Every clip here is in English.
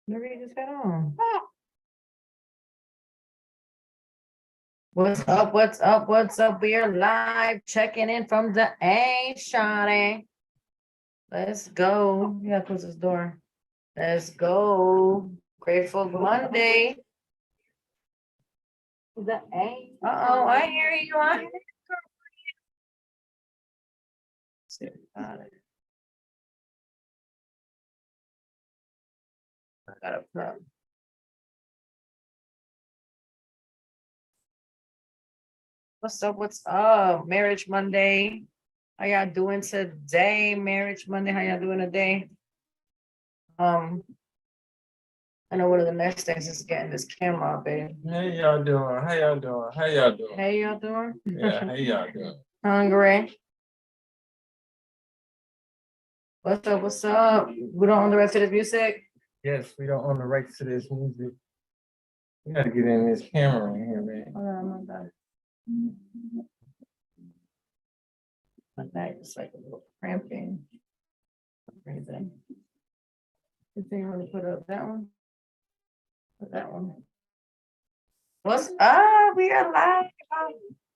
Marie just got on. What's up? What's up? What's up? We are live checking in from the A, Shawty. Let's go. You gotta close this door. Let's go. Grateful Monday. The A. Uh-oh, I hear you. I hear you. Got it. I got a problem. What's up? What's up? Marriage Monday. How y'all doing today? Marriage Monday. How y'all doing today? I know one of the next things is getting this camera up, babe. Hey y'all doing? How y'all doing? How y'all doing? Hey, y'all doing? Yeah, how y'all doing? Hungry. What's up? What's up? We don't own the rest of this music. Yes, we don't own the rights to this music. We gotta get in this camera in here, man. Hold on, I'm done. My neck is like a little cramping. Reason. Good thing when you put up that one. Put that one. What's up? We are live.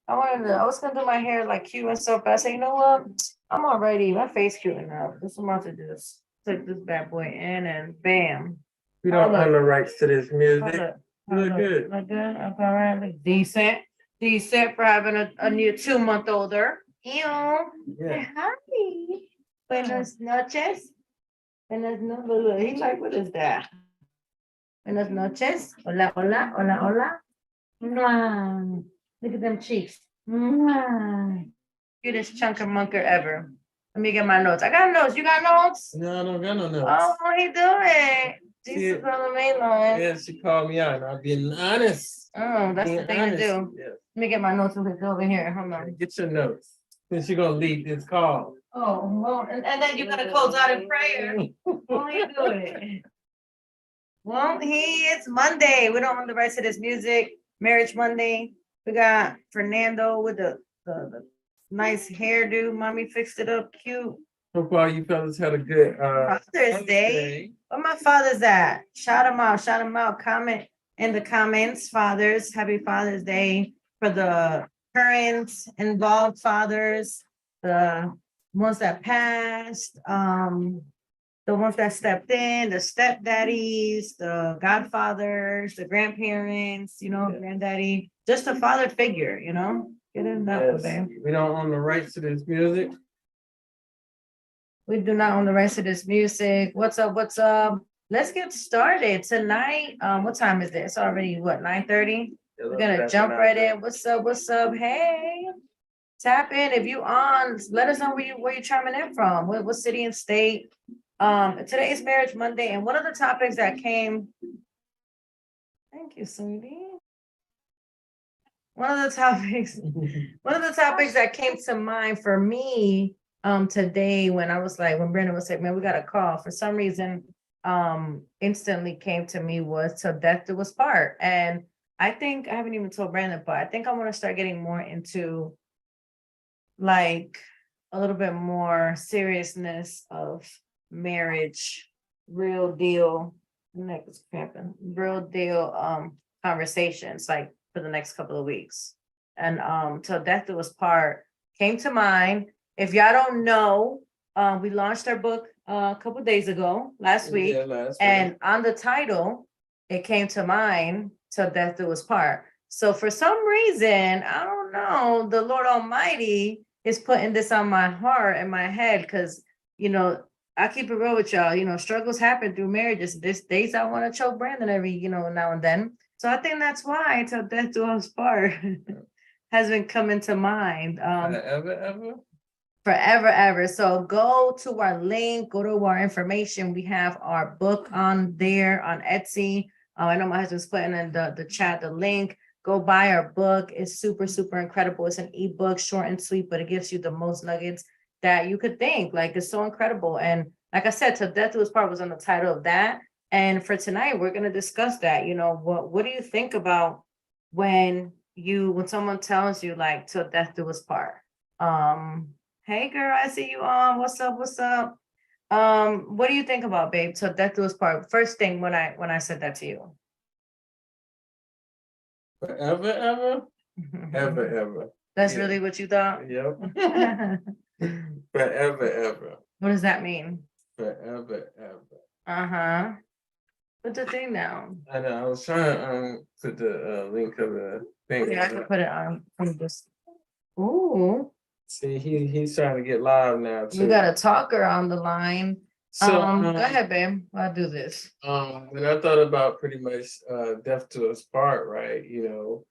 I was gonna do my hair like cute and stuff, but I said, you know what? I'm already my face cute enough. This I'm about to just take this bad boy in and bam. We don't Hold own the rights to this Hold music. up. You look good. Look good. Okay, all right. Look decent. Decent for having a new 2-month-older. Ew. Yeah. Hi. Buenas noches. Buenas noches. Look, he like, what is that? Buenas noches. Hola, hola, hola, hola. Mwah. Look at them cheeks. Mwah. Cutest chunker munker ever. Let me get my notes. I got notes. You got notes? No, I don't got no notes. Oh, what he doing? Jesus on the main line. Yeah, she called me out and I'm being honest. Oh, that's the thing to do. Yeah. Let me get my notes over here. Hold on. Get your notes. Since you're gonna lead this call. Oh, well, and then you're gonna close out in prayer. Won't you do it? Well, it's Monday. We don't own the rights to this music. Marriage Monday. We got Fernando with the nice hairdo. Mommy fixed it up cute. So far, you fellas had a good Father's Day. Where my father's at? Shout him out. Shout him out. Comment in the comments, fathers. Happy Father's Day for the current involved fathers, the ones that passed, the ones that stepped in, the stepdaddies, the godfathers, the grandparents, granddaddy, just a father figure, Get in that one, babe. We don't own the rights to this music. We do not own the rights to this music. What's up? What's up? Let's get started tonight. What time is it? It's already 9:30. We're gonna jump right in. What's up? What's up? Hey, tap in if you on. Let us know where you chiming in from. What city and state? Today is Marriage Monday, and one of the topics that came. Thank you, sweetie. One of the topics that came to mind for me today when Brandon was like, man, we got a call. For some reason, instantly came to me was till death do us part. And I think I haven't even told Brandon, but I think I want to start getting more into like a little bit more seriousness of marriage, real deal, neck is cramping, real deal conversations like for the next couple of weeks. And till death do us part came to mind. If y'all don't know, we launched our book a couple days ago, last week, and on the title, it came to mind till death do us part. So for some reason, I don't know, the Lord Almighty is putting this on my heart and my head because, I keep it real with y'all, struggles happen through marriages. There's days I want to choke Brandon every, now and then. So I think that's why till death do us part has been coming to mind. Forever, ever. So go to our link, go to our information. We have our book on there on Etsy. I know my husband's putting in the chat, the link. Go buy our book. It's super, super incredible. It's an ebook, short and sweet, but it gives you the most nuggets that you could think. Like, it's so incredible. And like I said, till death do us part was on the title of that. And for tonight, we're going to discuss that. What do you think about when someone tells you like till death do us part? Hey girl, I see you on. What's up? What's up? What do you think about, babe? So that was part, first thing when I said that to you. Forever, ever, ever, ever. That's Yeah. really what you thought? Yep. What Forever, ever, does that mean? forever, ever. Uh-huh. What's the thing now? I know, I was trying to put the link of the thing. Yeah, I can put it on. From this. Ooh, See, he's trying to get live now we too. got a talker on the line. So, Go ahead, babe. I'll do this. when I thought about pretty much death to us part, right? You know,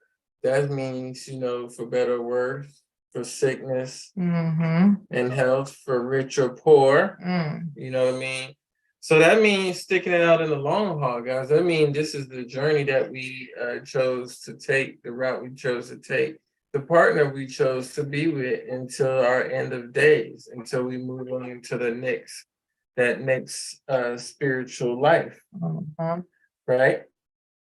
that means, you know, for better or worse, for sickness Mm-hmm. and health, for rich or poor. Mm. You know what I mean? So that means sticking it out in the long haul, guys. I mean, this is the journey that we chose to take, the route we chose to take, the partner we chose to be with until our end of days, until we move on to the next, that next spiritual life, Mhm. right?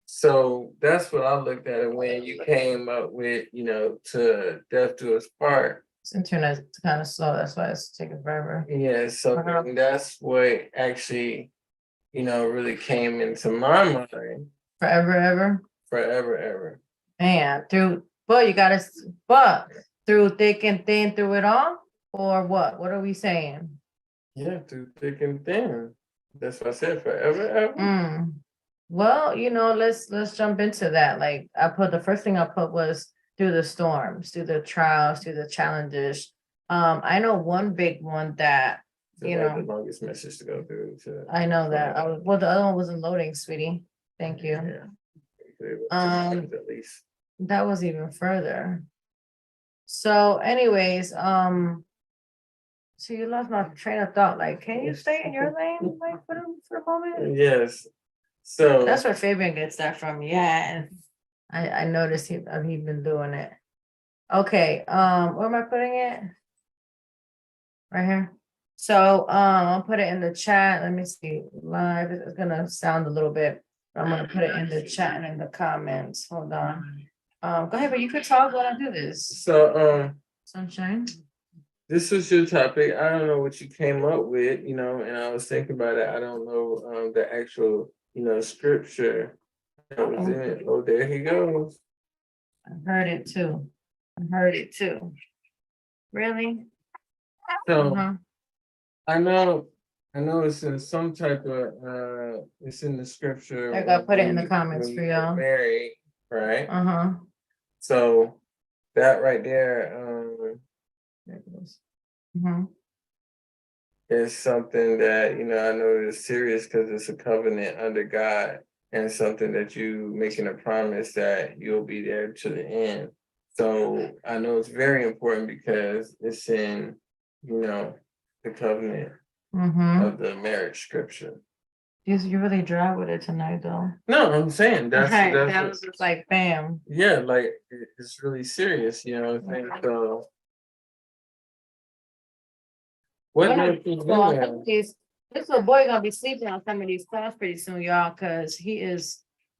So that's what I looked at it when you came up with, you know, to death do us part. This internet's kind of slow, that's why it's taking forever. Yeah, so Uh-huh. that's what actually, you know, really came into my mind. Forever, ever. Forever, ever. Man, but through thick and thin, through it all, or what? What are we saying? Yeah, through thick and thin. That's what I said, forever, ever. Mm. Well, let's jump into that. Like the first thing I put was through the storms, through the trials, through the challenges. I know one big one that It's like the longest message to go through. I know that. Well, the other one wasn't loading, sweetie. Thank you. At least. That was even further. So, anyways, so you lost my train of thought. Like, can you stay in your lane, like, for a moment? Yes. So That's where Fabian gets that from. Yeah, I noticed he's been doing it. Okay, where am I putting it? Right here. So, I'll put it in the chat. Let me see. Live. It's gonna sound a little bit. I'm gonna put it in the chat and in the comments. Hold on. Go ahead, but you could talk when I do this. So Sunshine. this was your topic. I don't know what you came up with, you know, and I was thinking about it. I don't know the actual, you know, scripture that was in it. Oh, there he goes. I heard it too. I heard it too. Really? So Uh-huh. I know it's in some type of it's in the scripture. I gotta put it in the comments for y'all. Married, right? Uh-huh. So that right there, There it goes. Mhm. is something that, you know, I know is serious because it's a covenant under God and something that you making a promise that you'll be there to the end. So I know it's very important because it's in, you know, the covenant Mhm. of the marriage scripture. You really dry with it tonight, though. No, I'm saying that's Right, that's that was just like bam. yeah, like it's really serious, you know what I'm saying? So what Yeah, makes you do so on that? some of these, this little boy gonna be sleeping on some of these calls pretty soon, y'all, cause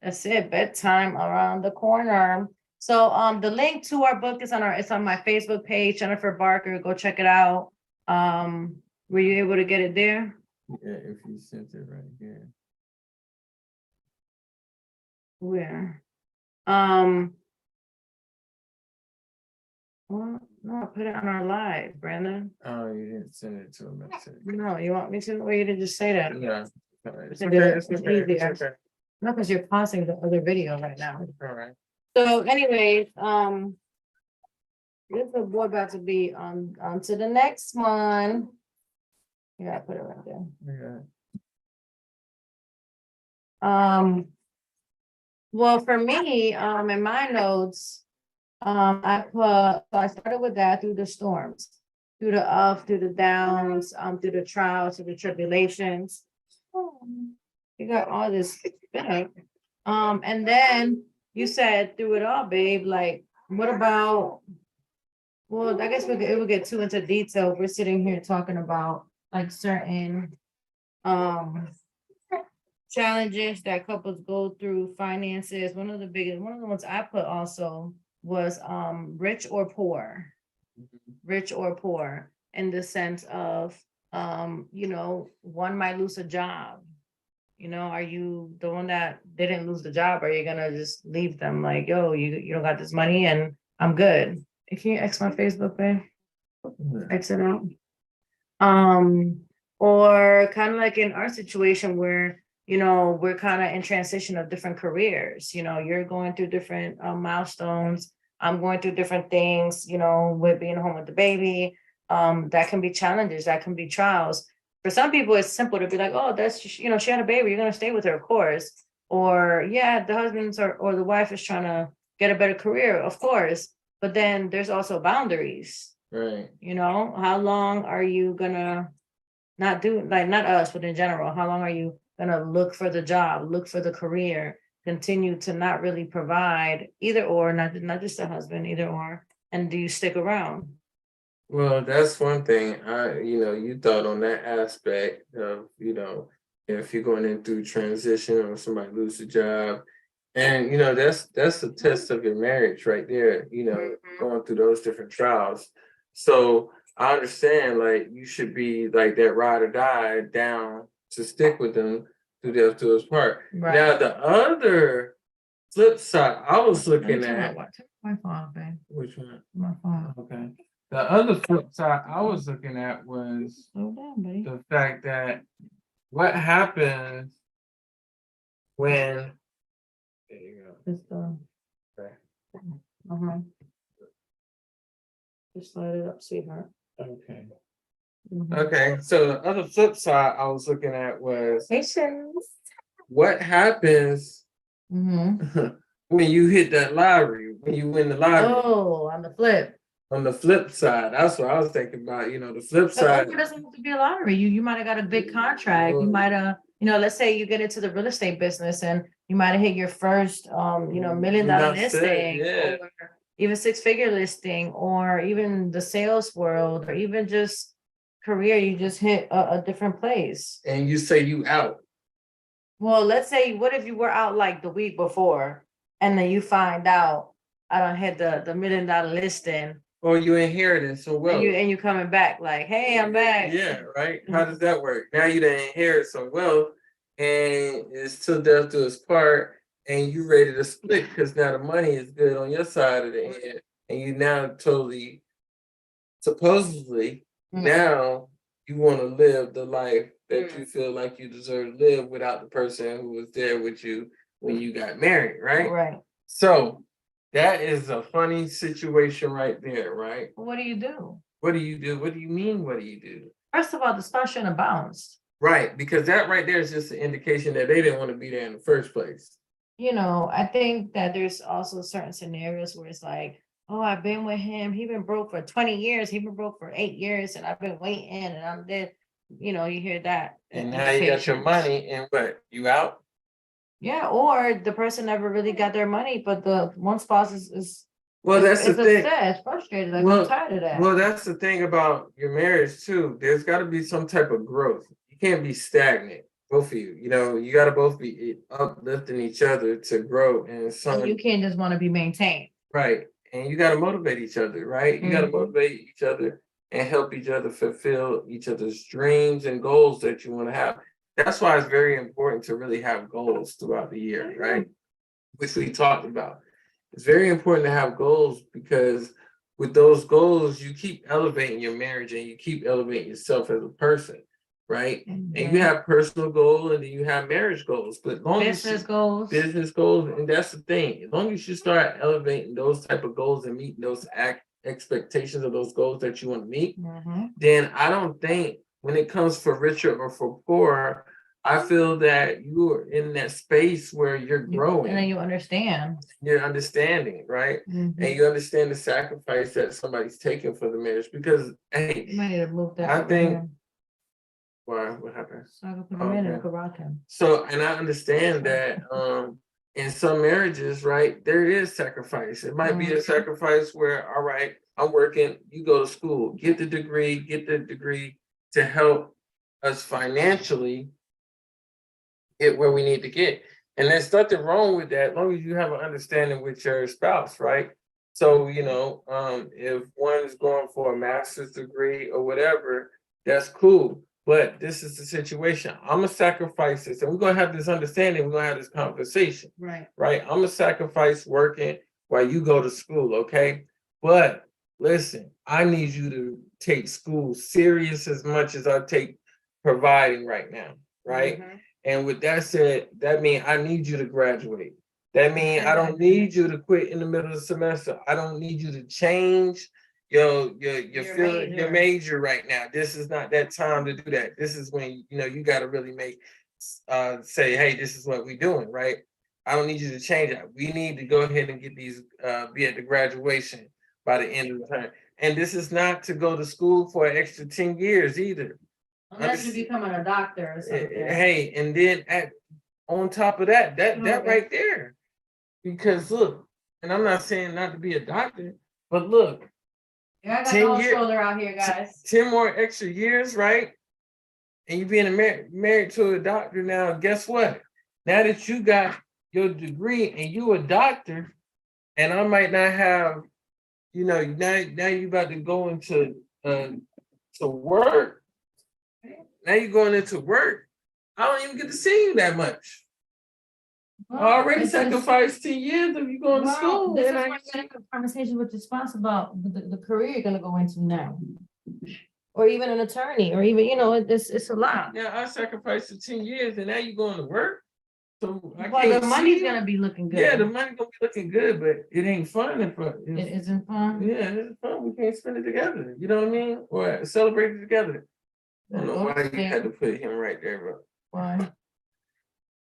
that's it, bedtime around the corner. So, the link to our book is it's on my Facebook page, Jennifer Barker, go check it out. Were you able to get it there? Yeah, if you sent it right here. Where? Well, no, I put it on our live, Brandon. Oh, you didn't send it to a message. No, you want me to, or you to just say that? Yeah. All right. It's To do okay, it, it's it's okay, it's easier. okay. No, because you're pausing the other video right now. All right. So anyways, this is boy about to be on to the next one. Yeah, I put it right there. Yeah. Well, for me, in my notes, so I started with that through the storms, through the ups, through the downs, through the trials, through the tribulations. You got all this stuff. And then you said through it all, babe, like, what about, well, I guess it would get too into detail. We're sitting here talking about like certain challenges that couples go through, finances. One of the ones I put also was rich or poor, in the sense of one might lose a job. Are you the one that didn't lose the job? Are you gonna just leave them like, yo, you don't got this money and I'm good? Can you X my Facebook, babe? Exit out. Um, or kind of like in our situation where, we're kind of in transition of different careers. You're going through different milestones. I'm going through different things, with being home with the baby. That can be challenges, that can be trials. For some people, it's simple to be like, oh, that's just, she had a baby, you're gonna stay with her, of course. Or yeah, the husband's or the wife is trying to get a better career, of course. But then there's also boundaries. Right. How long are you gonna not do, like, not us, but in general, how long are you gonna look for the job, look for the career, continue to not really provide either or, not just the husband, either or, and do you stick around? Well, that's one thing. You thought on that aspect of, if you're going in through transition or somebody lose a job. And that's a test of your marriage right there, going through those different trials. So I understand like you should be like that ride or die down to stick with them through their to his part. Right. Now the other flip side I was looking at My phone, babe. which one? My phone. Okay. The other flip side I was looking at was Slow down, buddy. the fact that what happens when there you go. Just Okay. uh-huh. Just slide it up, sweetheart. Okay. Mhm. Okay. So the other flip side I was looking at was Patience. what happens Mm-hmm. when you hit that lottery, when you win the lottery. Oh, on the flip. On the flip side, that's what I was thinking about. The flip But side. it doesn't have to be a lottery. You might have got a big contract. You might have, let's say you get into the real estate business and you might have hit your first $1 million That's it, listing, yeah. or even 6-figure listing, or even the sales world, or even just career, you just hit a different place. And you say you out. Well, let's say, what if you were out like the week before and then you find out I don't hit the $1 million listing. Or you inherited some wealth. And you coming back like, hey, I'm back. Yeah, right. How does that work? Now you done inherit some wealth and it's till death do us part, and you ready to split because now the money is good on your side of the end, and you now totally supposedly now you want to live the life that you feel like you deserve to live without the person who was there with you when you got married, right? Right. So that is a funny situation right there, right? What do you do? What do you do? What do you mean, what do you do? First of all, the stock shouldn't have bounced. Right, because that right there is just an indication that they didn't want to be there in the first place. I think that there's also certain scenarios where it's like, oh, I've been with him. He's been broke for 20 years. He's been broke for 8 years, and I've been waiting, and I'm dead. You hear that. And now you got your money, and what? You out? Yeah, or the person never really got their money, but the one spouse is well, that's the thing. Upset, it's frustrated. Like, I'm tired of that. Well, that's the thing about your marriage too. There's got to be some type of growth. You can't be stagnant. Both of you, you got to both be uplifting each other to grow. And you can't just want to be maintained. Right. And you got to motivate each other, right? You got to motivate each other and help each other fulfill each other's dreams and goals that you want to have. That's why it's very important to really have goals throughout the year, right? Which we talked about. It's very important to have goals because with those goals, you keep elevating your marriage and you keep elevating yourself as a person, right? And you have personal goals and then you have marriage goals, but business goals, and that's the thing. As long as you start elevating those type of goals and meeting those expectations of those goals that you want to meet, then I don't think when it comes for richer or for poor, I feel that you are in that space where you're growing. And then you understand. You're understanding, right? And you understand the sacrifice that somebody's taking for the marriage. Because, hey, you might need to move that. I think. Why? What happened? So, and I understand that in some marriages, right, there is sacrifice. It might be a sacrifice where, all right, I'm working, you go to school, get the degree to help us financially get where we need to get. And there's nothing wrong with that as long as you have an understanding with your spouse, right? So, if one is going for a master's degree or whatever, That's cool. But this is the situation. I'm gonna sacrifice this, and we're gonna have this understanding. We're gonna have this conversation, Right. right? I'm gonna sacrifice working while you go to school, okay? But listen, I need you to take school serious as much as I take providing right now, right? Mhm. And with that said, that means I need you to graduate. That means I don't need you to quit in the middle of the semester. I don't need you to change your major right now. This is not that time to do that. This is when you got to really make say, hey, this is what we're doing, right? I don't need you to change that. We need to go ahead and get these be at the graduation by the end of the term. And this is not to go to school for an extra 10 years either. Unless you're becoming a doctor or something. Hey, and then on top of that, that right there. Because look, and I'm not saying not to be a doctor, but look, Yeah, I got the whole shoulder out here, guys. 10 more extra years, right? And you being married to a doctor now, guess what? Now that you got your degree and you a doctor, and I might not have, now you about to go into to work. Now you're going into work. I don't even get to see you that much. Well, I already sacrificed 10 years of you going to school. This is why you gotta have a conversation with your spouse about the career you're gonna go into now. Or even an attorney, or even, it's a lot. Yeah, I sacrificed the 10 years and now you're going to work. So I Well, can't the money's see gonna be looking good. Yeah, the money gonna be looking good, but it ain't fun It isn't fun. yeah, it's fun. We can't spend it together. You know what I mean? Or celebrate it together. I don't know why you had to put him right there, bro. Why?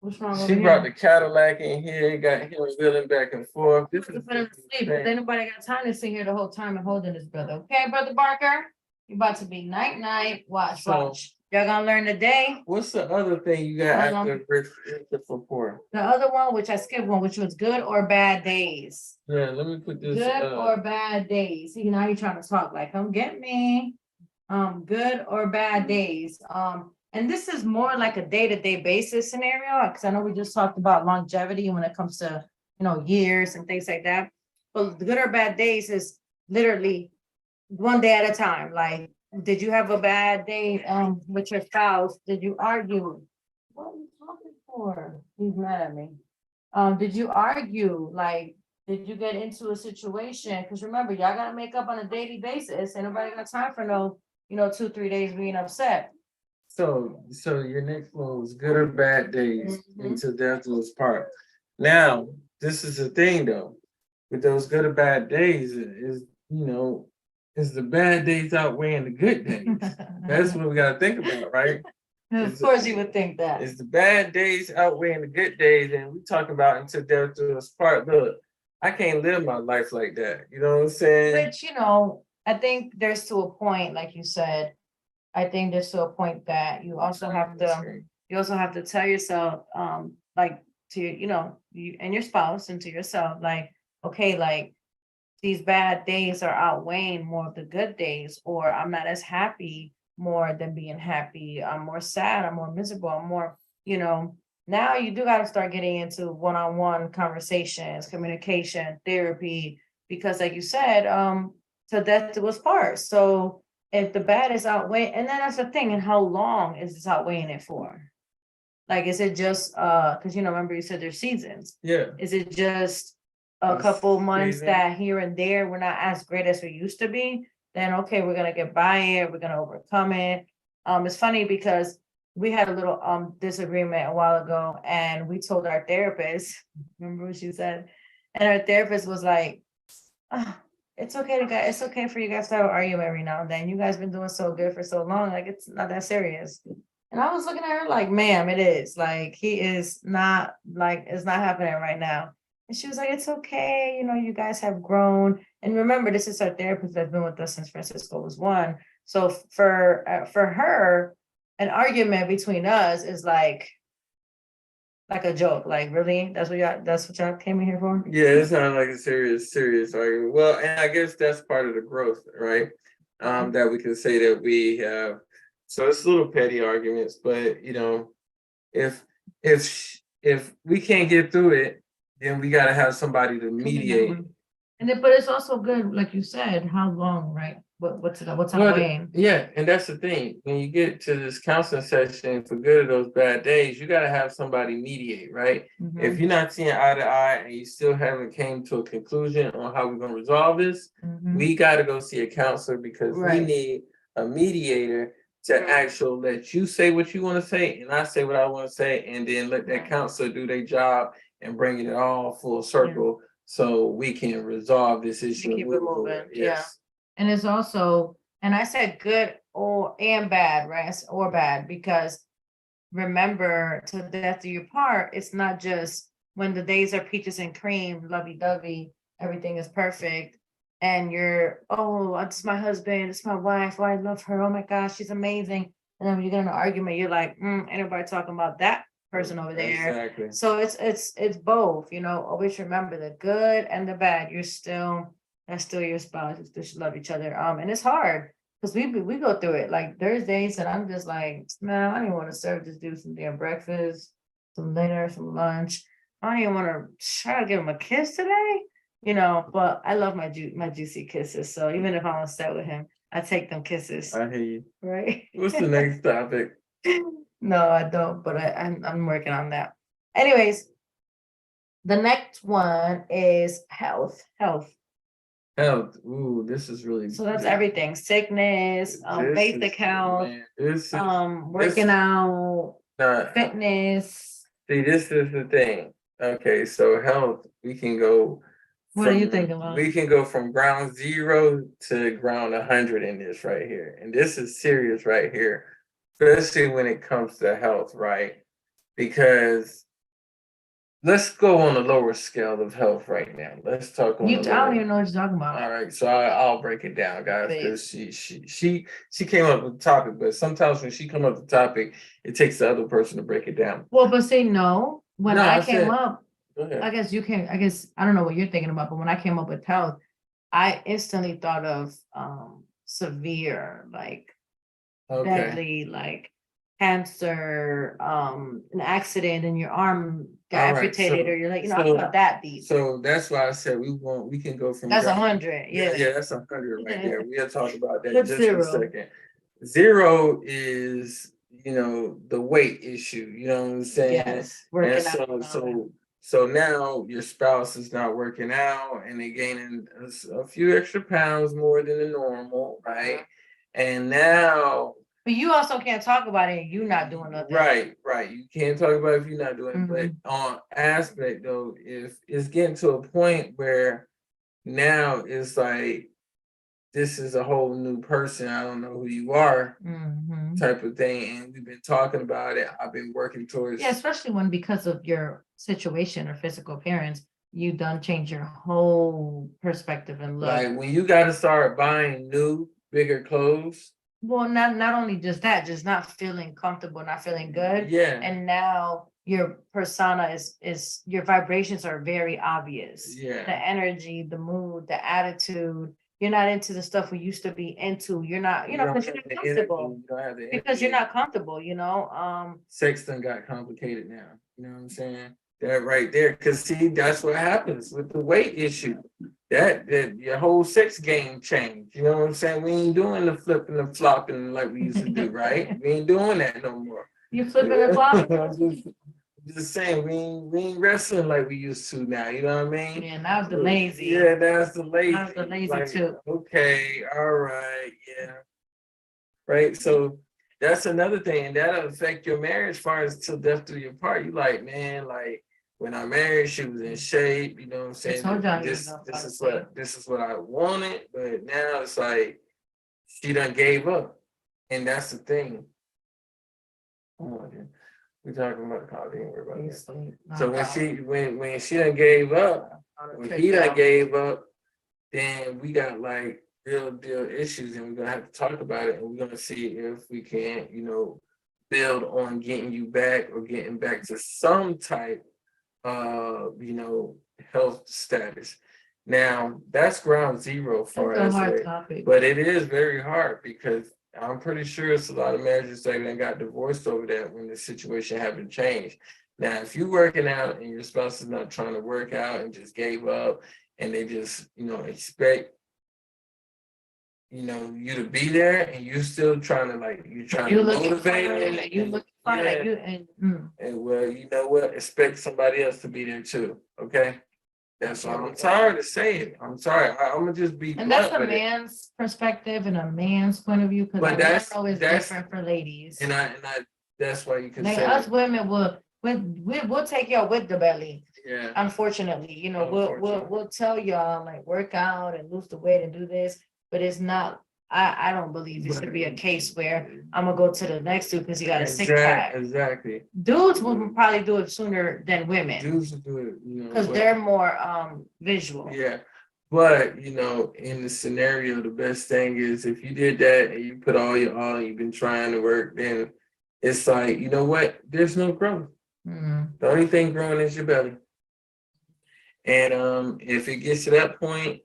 What's wrong with She brought the Cadillac in here, got him wheeling back and forth. This is put him to sleep, but then nobody got time to sit here the whole time and holding his brother. Okay, Brother Barker? You about to be night. Watch. Y'all gonna learn today. What's the other thing you got after report? The other one, which I skipped one, which was good or bad days. Yeah, let me put this. Good or bad days. See, now you're trying to talk like, come get me. Good or bad days. And this is more like a day-to-day basis scenario, because I know we just talked about longevity when it comes to, years and things like that. But the good or bad days is literally one day at a time. Like, did you have a bad day with your spouse? Did you argue? What are you talking for? He's mad at me. Did you argue? Like, did you get into a situation? Because remember, y'all gotta make up on a daily basis. Ain't nobody got time for no, 2-3 days being upset. So your next one was good or bad days Mhm. until death do us part. Now, this is the thing though, with those good or bad days is the bad days outweighing the good days. That's what we gotta think about, right? Of course you would think that. It's the bad days outweighing the good days, and we talk about until death do us part. Look, I can't live my life like that. You know what I'm saying? Which, I think there's to a point, like you said, I think there's to a point that you also have to tell yourself, like to, you and your spouse and to yourself, like, okay, like these bad days are outweighing more of the good days, or I'm not as happy more than being happy. I'm more sad, I'm more miserable, I'm more, now you do got to start getting into one-on-one conversations, communication, therapy, because like you said, so death was part. So if the bad is outweighed, and then that's the thing, and how long is this outweighing it for? Like, is it just because remember you said there's seasons. Yeah. Is it just a couple months that here and there we're not as great as we used to be? Then okay, we're gonna get by it, we're gonna overcome it. It's funny because we had a little disagreement a while ago, and we told our therapist, remember what she said? And our therapist was like, it's okay for you guys to have an argument every now and then. You guys been doing so good for so long, like it's not that serious. And I was looking at her like, ma'am, it is. Like, he is not, like, it's not happening right now. And she was like, it's okay, you guys have grown. And remember, this is our therapist that's been with us since Francisco was 1. So for her, an argument between us is like a joke. Like, really? That's what y'all came in here for? Yeah, it's not like a serious argument. Well, and I guess that's part of the growth, right? That we can say that we have. So it's little petty arguments, but if we can't get through it, then we got to have somebody to mediate but it's also good, like you said, how long, right? What's I'm Well, weighing? yeah, and that's the thing. When you get to this counseling session for good of those bad days, you gotta have somebody mediate, right? If you're not seeing eye to eye and you still haven't came to a conclusion on how we're gonna resolve this, we gotta go see a counselor because we Right. need a mediator to actually let you say what you want to say and I say what I want to say, and then let that Right. counselor do their job and bring it all full circle so we can resolve this issue. and Keep it move moving, forward. yeah. Yes. And it's also, and I said good and bad, right? Or bad, because remember, to the death do you part, it's not just when the days are peaches and cream, lovey-dovey, everything is perfect. And you're, oh, it's my husband, it's my wife, oh, I love her, oh my gosh, she's amazing. And then when you get in an argument, you're like, ain't nobody talking about that person over there. Exactly. So it's both, always remember the good and the bad. That's still your spouse. You still should love each other. And it's hard because we go through it. Like there's days that I'm just like, man, I don't even want to serve this dude some damn breakfast, some dinner, some lunch. I don't even want to try to give him a kiss today, but I love my juicy kisses. So even if I'm upset with him, I take them kisses. I hear you. Right. What's the next topic? No, I don't, but I'm working on that. Anyways, the next one is health. Health. Ooh, this is really So that's big. everything. Sickness, basic health, working out, fitness. See, this is the thing. Okay, so health, we can go. What are you thinking about? We can go from ground zero to ground 100 in this right here. And this is serious right here, especially when it comes to health, right? Because let's go on a lower scale of health right now. Let's talk on. I don't even know what you're talking about. All right, so I'll break it down, guys, because she came up with the topic, but sometimes when she come up with the topic, it takes the other person to break it down. Well, but say no. When I came up, Go ahead. I guess I don't know what you're thinking about, but when I came up with health, I instantly thought of severe, like deadly, like cancer, an accident and your arm got amputated, or you're like, I'm not that deep. So that's why I said we can go from that's 100. Yeah, that's 100 right there. We'll talk about that What's just in a second. 0 is the weight issue. You know what I'm saying? Yes, working and out. so now your spouse is not working out and they're gaining a few extra pounds more than the normal, right? And now. But you also can't talk about it. You're not doing nothing. Right. You can't talk about it if you're not doing it. But on aspect though, if it's getting to a point where now it's like this is a whole new person, I don't know who you are, type of thing, and we've been talking about it. I've been working towards. Yeah, especially when because of your situation or physical appearance, you done change your whole perspective and look. Like when you got to start buying new, bigger clothes. Well, not only just that, just not feeling comfortable, not feeling good. Yeah. And now your persona is your vibrations are very obvious. Yeah. The energy, the mood, the attitude. You're not into the stuff we used to be into. You're not, because you're not comfortable. Because you're not comfortable, Sex done got complicated now. You know what I'm saying? That right there. Cause see, that's what happens with the weight issue. That your whole sex game changed. You know what I'm saying? We ain't doing the flipping and flopping like we used to do, right? We ain't doing that no more. You flipping and flopping? Just saying, we ain't wrestling like we used to now. You know what I mean? Yeah, now's the lazy. Yeah, that's the lazy. Now's the lazy too. Okay, all right, yeah. Right, so that's another thing, and that'll affect your marriage as far as till death do you part. You like, man, like when I married, she was in shape, you know what I'm saying? This is what I wanted, but now it's like she done gave up. And that's the thing. We're talking about the coffee, we're about that. So when she done gave up, when he done gave up, then we got like real deal issues, and we're gonna have to talk about it, and we're gonna see if we can, build on getting you back or getting back to some type of, health status. Now that's ground zero for us, but it is very hard because I'm pretty sure it's a lot of marriages that got divorced over that when the situation haven't changed. Now, if you're working out and your spouse is not trying to work out and just gave up, and they just, expect, you to be there, and you're still trying to you're trying You to looking motivate fine, them. like you looking fine, like you And well, you know what? Expect somebody else to be there too. Okay. That's all. I'm tired of saying it. I'm sorry. I'm gonna just be and that's blunt a with it. man's perspective and a man's point of view, because But I that's know it's that's different for ladies. and I that's why you can Like say us it. women we'll take y'all with the belly. Yeah. Unfortunately, we'll tell y'all like work out and lose the weight and do this, but it's not. I don't believe this to be a case where I'm gonna go to the next dude because he got a six pack. Exactly. Dudes will probably do it sooner than women Dudes will do it, because they're more visual. Yeah. But in the scenario, the best thing is if you did that and you put all your all, you've been trying to work, then it's like, you know what? There's no growth. Mhm. The only thing growing is your belly. And if it gets to that point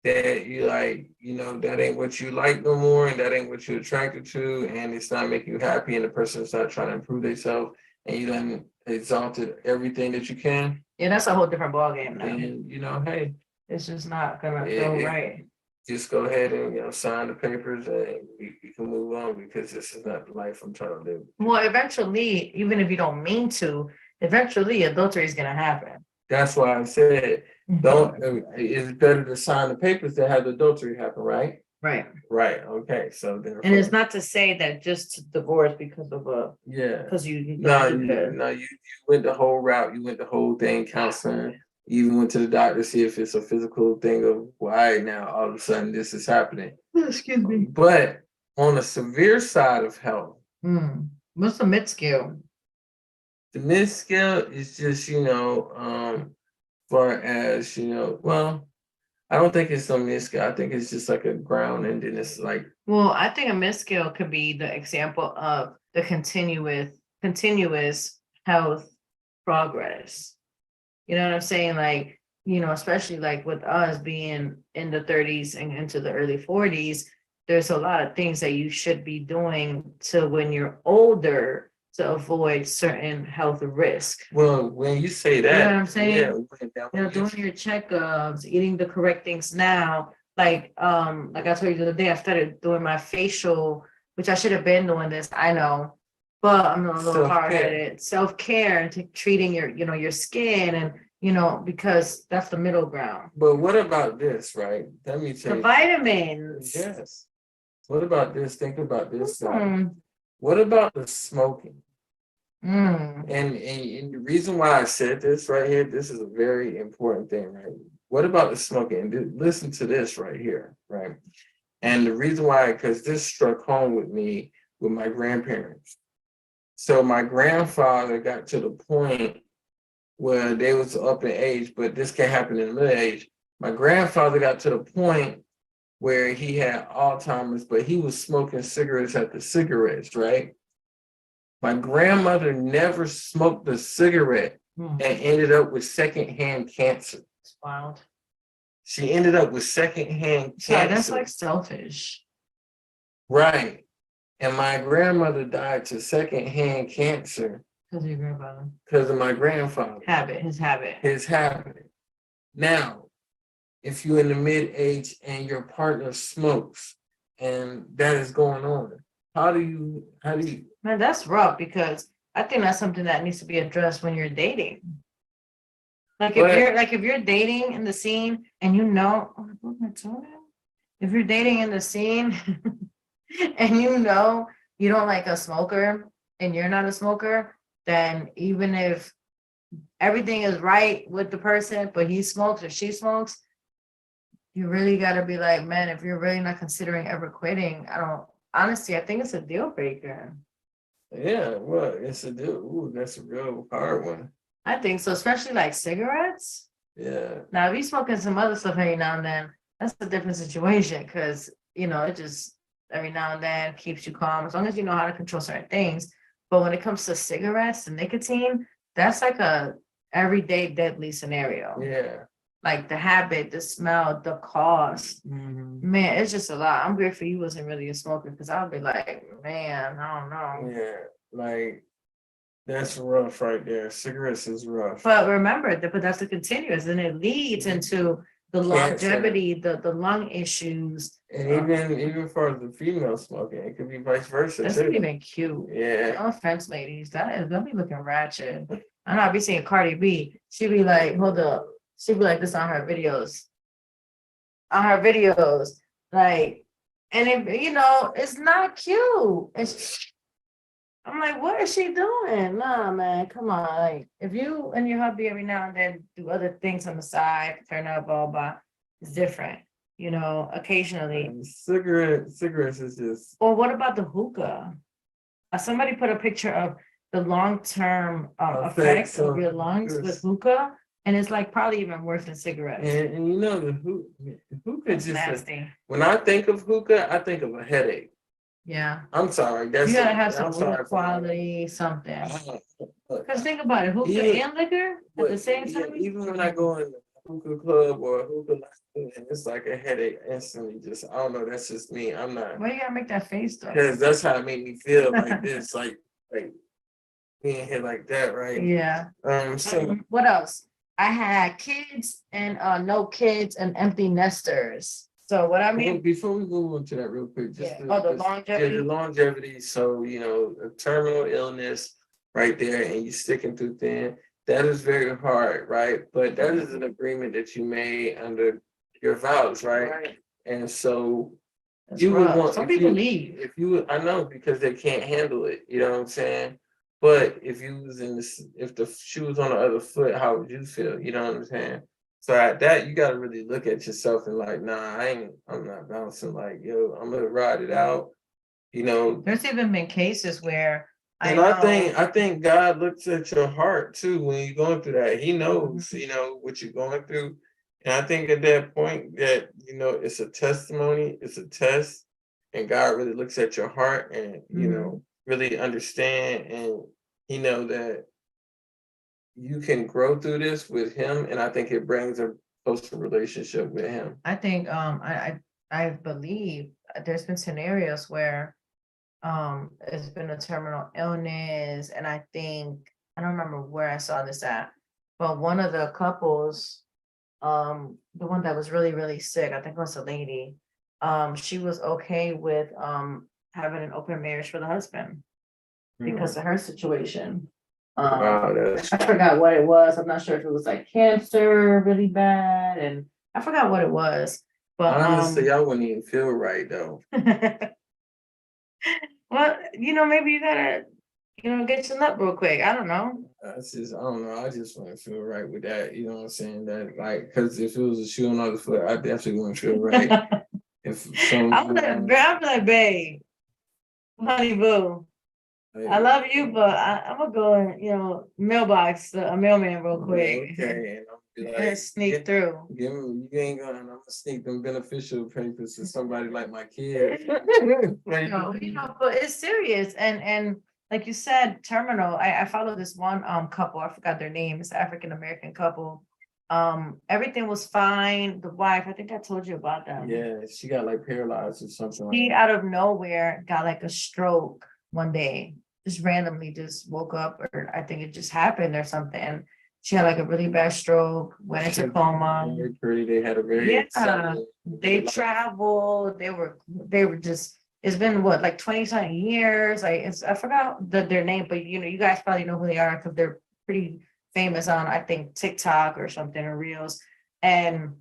that you that ain't what you like no more, and that ain't what you're attracted to, and it's not making you happy, and the person's not trying to improve themselves, and you done exalted everything that you can. Yeah, that's a whole different ballgame now. And hey, it's just not gonna go right. Just go ahead and sign the papers, and we can move on, because this is not the life I'm trying to live. Well, eventually, even if you don't mean to, eventually adultery is gonna happen. That's why I said it's better to sign the papers than have the adultery happen, right? Right. Right. Okay. So therefore, and it's not to say that just to divorce because of because you you went the whole route, you went the whole thing, counseling, you even went to the doctor to see if it's a physical thing of why now all of a sudden this is happening. Excuse me. But on a severe side of health, what's the mid scale? The mid scale is just, far as, well, I don't think it's some mid scale. I think it's just like a ground, and then it's like. Well, I think a mid scale could be the example of the continuous health progress. You know what I'm saying? Like, especially like with us being in the 30s and into the early 40s, there's a lot of things that you should be doing to when you're older to avoid certain health risk. Well, when you say that, you know what I'm saying? Doing your checkups, eating the correct things now. Like I told you the other day, I started doing my facial, which I should have been doing this, I know, but I'm a little hard-headed. Self-care and treating your skin, and because that's the middle ground. But what about this, right? Let me tell you. The vitamins. Yes. What about this? Think about this. What about the smoking? And the reason why I said this right here, this is a very important thing, right? What about the smoking? Listen to this right here, right? And the reason why, because this struck home with me with my grandparents. So my grandfather got to the point where they was up in age, but this can happen in middle age. My grandfather got to the point where he had Alzheimer's, but he was smoking cigarettes after cigarettes, right? My grandmother never smoked a cigarette and ended up with secondhand cancer. It's wild. She ended up with secondhand cancer. Yeah, that's like selfish. Right. And my grandmother died to secondhand cancer. Because of your grandfather. Because of my grandfather. His habit. His habit. Now, if you're in the mid-age and your partner smokes and that is going on, how do you Man, that's rough, because I think that's something that needs to be addressed when you're dating. Like if you're dating in the scene and if you're dating in the scene and you don't like a smoker and you're not a smoker, then even if everything is right with the person, but he smokes or she smokes, you really got to be like, man, if you're really not considering ever quitting, I think it's a deal breaker. Yeah, well, it's a deal. Ooh, that's a real hard one. I think so, especially like cigarettes. Yeah. Now, if you're smoking some other stuff every now and then, that's a different situation, because, it just every now and then keeps you calm, as long as you know how to control certain things. But when it comes to cigarettes and nicotine, that's like a everyday deadly scenario. Yeah. Like the habit, the smell, the cost. Man, it's just a lot. I'm grateful you wasn't really a smoker, because I would be like, man, I don't know. Yeah, like that's rough right there. Cigarettes is rough. But remember, but that's a continuous, and it leads into the Cancer. longevity, the lung issues. And even for the female smoking, it could be vice versa That's too. not even cute. Yeah. No offense, ladies. They'll be looking ratchet. I know I be seeing Cardi B. She be like, hold up. She be like this on her videos. On her videos. Like, and it, it's not cute. I'm like, what is she doing? Nah, man, come on. Like, if you and your hubby every now and then do other things on the side, turn up, blah, blah, it's different, occasionally. And cigarettes is just Or what about the hookah? Somebody put a picture of the long-term effects of your lungs with hookah, and it's like probably even worse than cigarettes. and the hookah It's just nasty. when I think of hookah, I think of a headache. Yeah. I'm sorry. You gotta have some I'm good sorry. quality something. Look, Because think about it, hookah and liquor at the same time. even when I go in the hookah club or a hookah lounge, it's like a headache instantly. Just I don't know. That's just me. I'm not. Why you gotta make that face though? Because that's how it made me feel like this, like being hit like that, right? Yeah. So What else? I had kids and no kids and empty nesters. So what I mean, before we move on to that real quick, the longevity. the longevity. So a terminal illness right there, and you're sticking through thin. That is very hard, right? But that is an agreement that you made under your vows, right? And so you would want some people leave. If you, I know because they can't handle it. You know what I'm saying? But if you was if the shoe was on the other foot, how would you feel? You know what I'm saying? So at that, you got to really look at yourself and like, nah, I'm not bouncing. Like, yo, I'm gonna ride it out. There's even been cases where I think God looks at your heart too when you're going through that. He knows, what you're going through. And I think at that point that, it's a testimony, it's a test, and God really looks at your heart and, really understand and he know that you can grow through this with him. And I think it brings a closer relationship with him. I think I believe there's been scenarios where it's been a terminal illness, and I think I don't remember where I saw this at, but one of the couples, the one that was really, really sick, I think it was a lady, she was okay with having an open marriage for the husband because of her situation. I forgot what it was. I'm not sure if it was like cancer really bad, and I forgot what it was. But honestly, I wouldn't even feel right though. Well, maybe you gotta, get your nut real quick. I don't know. I don't know. I just want to feel right with that. You know what I'm saying? That because if it was a shoe on the other foot, I definitely wouldn't feel right. I'm like, babe, honey boo, I love you, but I'm gonna go and mailbox a mailman real quick. Okay, and I'll be like, sneak through. You ain't gonna. I'm gonna sneak them beneficial papers to somebody like my kid. But it's serious, and like you said, terminal. I follow this one couple. I forgot their name. It's an African American couple. Everything was fine. The wife, I think I told you about that. Yeah, she got like paralyzed or something. She out of nowhere got like a stroke one day, just randomly just woke up, or I think it just happened or something. She had like a really bad stroke, went into coma. Very pretty. They had a very they traveled. They were just. It's been what, like 20-something years. I forgot their name, but you guys probably know who they are because they're pretty famous on, I think, TikTok or something, or Reels. And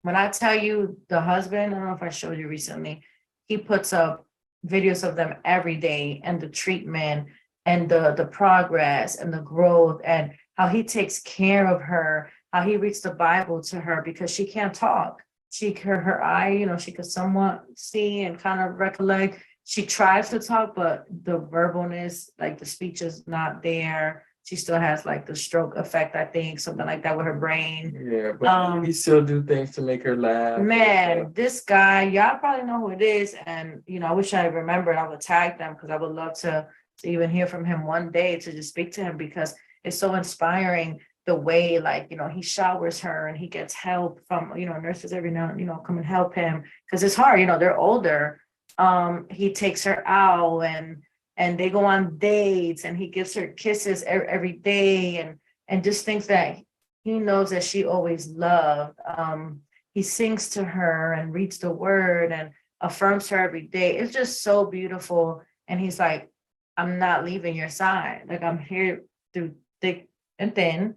when I tell you, the husband, I don't know if I showed you recently, he puts up videos of them every day and the treatment and the progress and the growth and how he takes care of her, how he reads the Bible to her because she can't talk. Her eye, she could somewhat see and kind of recollect. She tries to talk, but the verbalness, like the speech is not there. She still has like the stroke effect, I think, something like that with her brain. Yeah, but he still do things to make her laugh. Man, this guy, y'all probably know who it is. And, I wish I remembered. I would tag them because I would love to even hear from him one day, to just speak to him, because it's so inspiring the way, like, he showers her and he gets help from, nurses every now and, come and help him because it's hard, they're older. He takes her out and they go on dates and he gives her kisses every day and just thinks that he knows that she always loved. he sings to her and reads the word and affirms her every day. It's just so beautiful. And he's like, I'm not leaving your side. Like, I'm here through thick and thin.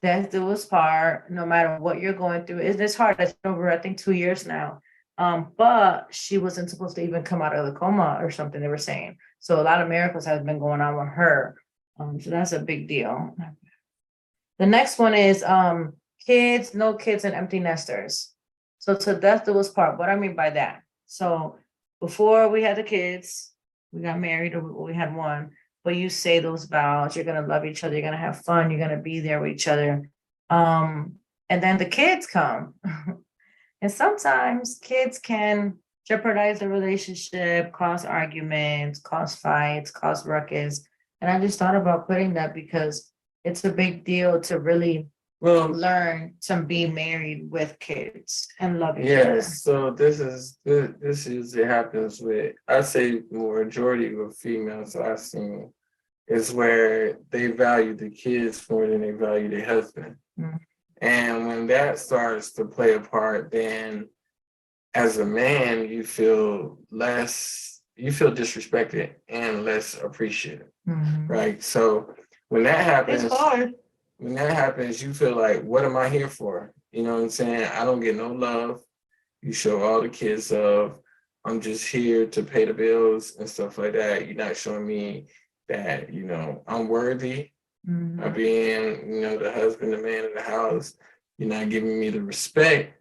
Death do us part, no matter what you're going through. It's hard. It's over, I think, 2 years now. But she wasn't supposed to even come out of the coma or something, they were saying. So a lot of miracles have been going on with her. So that's a big deal. The next one is kids, no kids, and empty nesters. So to death do us part. What I mean by that. So before we had the kids, we got married, or we had one, but you say those vows, you're gonna love each other, you're gonna have fun, you're gonna be there with each other. And then the kids come. And sometimes kids can jeopardize the relationship, cause arguments, cause fights, cause ruckus. And I just thought about putting that because it's a big deal to really Well, learn to be married with kids and love each other. yes, so this usually happens with, I say majority of females I've seen is where they value the kids more than they value their husband. Mhm. And when that starts to play a part, then as a man, you feel disrespected and less appreciated, Mhm. right? So when that happens, It's hard. you feel like, what am I here for? You know what I'm saying? I don't get no love. You show all the kids love. I'm just here to pay the bills and stuff like that. You're not showing me that, I'm worthy Mhm. of being, the husband, the man of the house. You're not giving me the respect.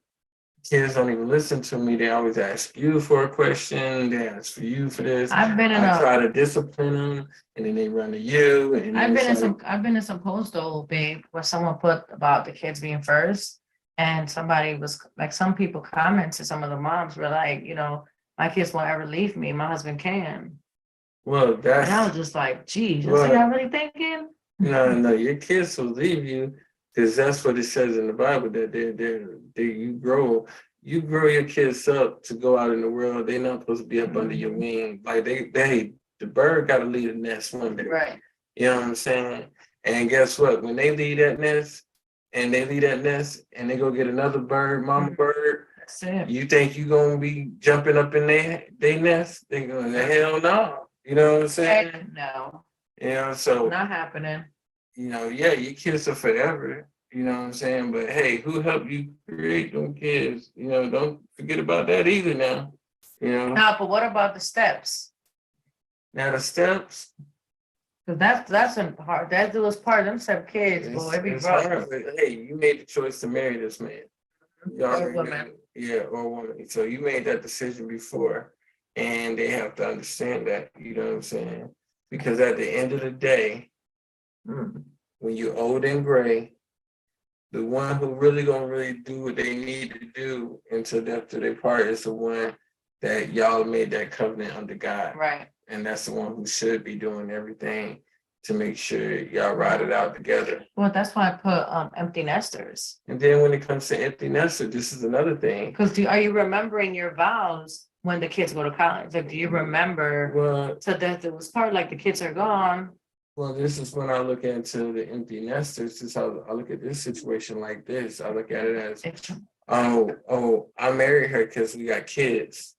Kids don't even listen to me. They always ask you for a question. They ask for you for this. I've been in I a try to discipline them, and then they run to you. And I've been in it's some like, I've been in some posts though, babe, where someone put about the kids being first, and somebody was like, some people commented, some of the moms were like, my kids won't ever leave me, my husband can. well, And I was that's just like, geez, is well, that really thinking? no, your kids will leave you because that's what it says in the Bible that you grow your kids up to go out in the world. They're not supposed to be up under your wing. Like the bird got to leave the nest one day. Right. You know what I'm saying? And guess what? When they leave that nest and they go get another bird, mama bird, That's it. you think you gonna be jumping up in they nest? They going, hell no. You know what I'm saying? No, So not happening. yeah, your kids are forever. You know what I'm saying? But hey, who helped you create them kids? Don't forget about that either now. No, but what about the steps? Now the steps, Because that's a hard. That was part of them step kids, boy. It be it's rough. hard, but hey, you made the choice to marry this man. You Or already women. knew. Yeah, or woman. So you made that decision before, and they have to understand that. You know what I'm saying? Because at the end of the day, when you're old and gray, the one who really gonna really do what they need to do until death do their part is the one that y'all made that covenant under God. Right. And that's the one who should be doing everything to make sure y'all ride it out together. Well, that's why I put empty nesters. And then when it comes to empty nester, this is another thing. Because are you remembering your vows when the kids go to college? Like, do you remember Well, to death it was part, like the kids are gone? well, this is when I look into the empty nesters. This is how I look at this situation like this. I look at it as, I married her because we got kids.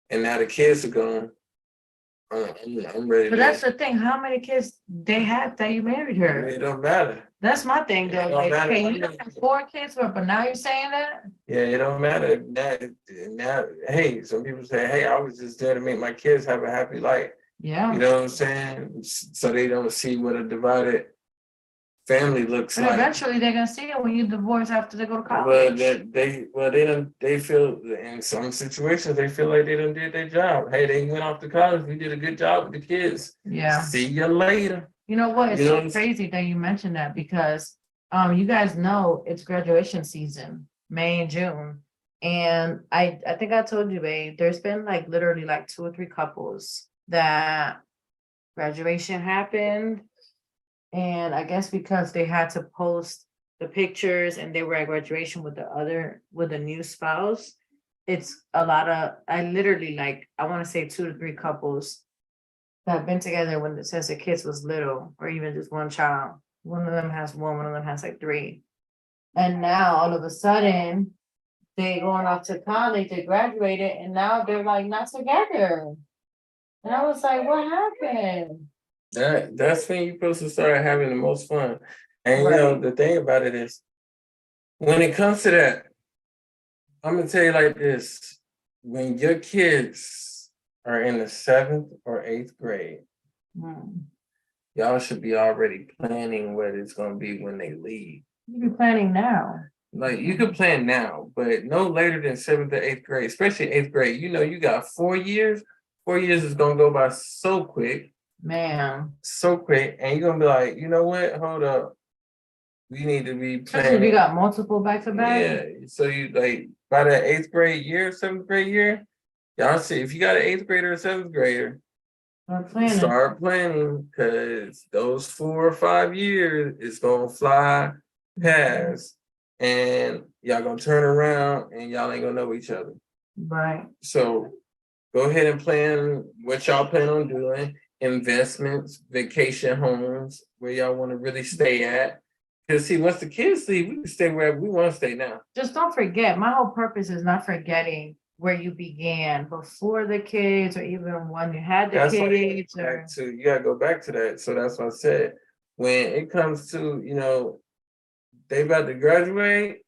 And now the kids are gone. I'm ready. But that's the thing. How many kids they had that you married her? It don't matter. That's my thing, though. It don't Like, matter. okay, you have 4 kids, but now you're saying that? Yeah, it don't matter. Now, hey, some people say, hey, I was just there to make my kids have a happy life. Yeah. You know what I'm saying? So they don't see what a divided family looks But like. eventually they're gonna see it when you divorce after they go to college. Well, they feel in some situations they feel like they done did their job. Hey, they went off to college. We did a good job with the kids. Yeah. See you later. You know what? It's You know so what I'm crazy that you mentioned that because you guys know it's graduation season, May and June. And I think I told you, babe, there's been like literally like 2 or 3 couples that graduation happened. And I guess because they had to post the pictures and they were at graduation with the new spouse, it's a lot of, I literally like, I want to say 2 to 3 couples that have been together since the kids was little, or even just one child. One of them has one of them has like 3. And now all of a sudden they going off to college, they graduated, and now they're like not together. And I was like, what happened? That's when you're supposed to start having the most fun. And you know, Right. the thing about it is, when it comes to that, I'm gonna tell you like this: when your kids are in the 7th or 8th grade, Hmm. y'all should be already planning what it's gonna be when they leave. You be planning now. Like you can plan now, but no later than 7th or 8th grade, especially 8th grade. You know, you got 4 years. 4 years is gonna go by Man. so quick, and you're gonna be like, you know what? Hold up, we need to be Especially if you planning. got multiple back to back. Yeah, so you like by that 8th grade year, 7th grade year, y'all see if you got an 8th grader or 7th grader, Start planning. start planning because those 4 or 5 years is gonna fly past, and y'all gonna turn around and y'all ain't gonna know each other. Right. So go ahead and plan what y'all plan on doing, investments, vacation homes, where y'all want to really stay at. Because see, once the kids leave, we can stay wherever we want to stay now. Just don't forget, my whole purpose is not forgetting where you began before the kids or even when you had the That's why kids or you gotta go back to that. So that's what I said. When it comes to, you know, they about to graduate,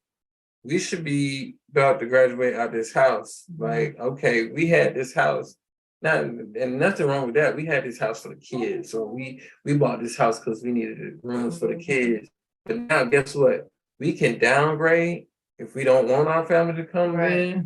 we should be about to graduate out this house. Like, okay, we had this house. Not and nothing wrong with that. We had this house for the kids. So we bought this house because we needed rooms for the kids. But now guess what? We can downgrade if we don't want our family to come right.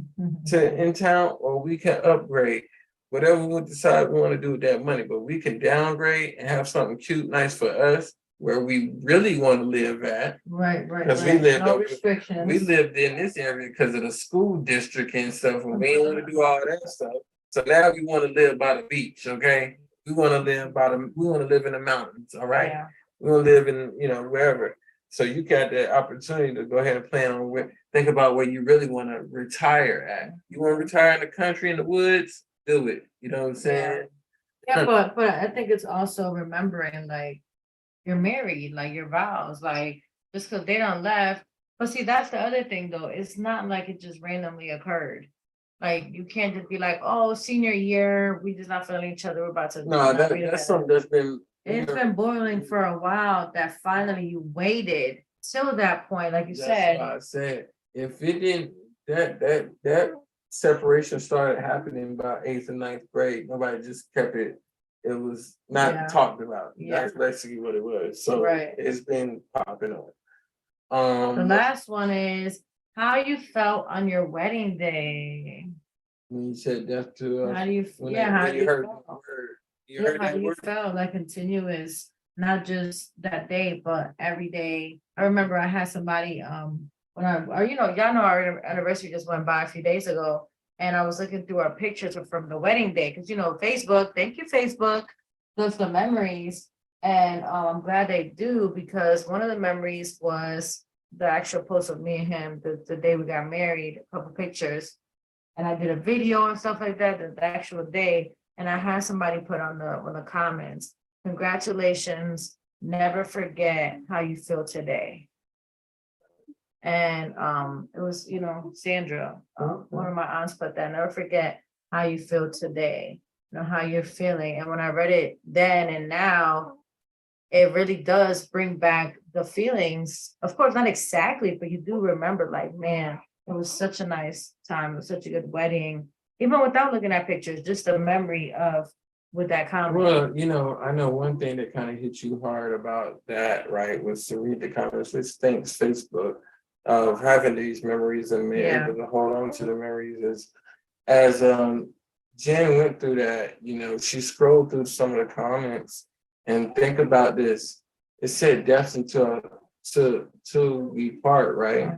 in town, or we can upgrade. Whatever we decide we want to do with that money, but we can downgrade and have something cute, nice for us where we really want to live at. Right, Because right. No we restrictions. lived in this area because of the school district and stuff, and we didn't want to do all that stuff. So now we want to live by the beach, okay? We want to live in the mountains, all right? Yeah. We want to live in, you know, wherever. So you got the opportunity to go ahead and plan on think about where you really want to retire at. You want to retire in the country, in the woods, do it. You know what I'm saying? Yeah, but I think it's also remembering like you're married, like your vows, like just because they don't left. But see, that's the other thing though. It's not like it just randomly occurred. Like you can't just be like, oh, senior year, we just not feeling each other. We're about to No, not be that's together. something that's been It's been boiling for a while that finally you waited till that point, like you That's said. why I said if it didn't that separation started happening by 8th and 9th grade. Nobody just kept it. It was not Yeah. talked about. Yeah. That's basically what it was. So Right. it's been popping up. The last one is how you felt on your wedding day. When you said death to How do you, when yeah, how you heard felt? that word. You Yeah, heard how that you word? felt like continuous, not just that day, but every day. I remember I had somebody, when or y'all know our anniversary just went by a few days ago. And I was looking through our pictures from the wedding day, because Facebook, thank you, Facebook, those the memories. And I'm glad they do, because one of the memories was the actual post of me and him, the day we got married, a couple pictures. And I did a video and stuff like that, the actual day. And I had somebody put on the comments, congratulations, never forget how you feel today. And it was, Sandra, one of my aunts put that, never forget how you feel today, how you're feeling. And when I read it then and now, it really does bring back the feelings. Of course, not exactly, but you do remember, like, man, it was such a nice time. It was such a good wedding. Even without looking at pictures, just the memory of with that comment. Well, I know one thing that kind of hit you hard about that, right, was to read the comments, which thanks Facebook, of having these memories and being able to hold on to the memories as Jen went through that, she scrolled through some of the comments and think about this. It said death until we part, right?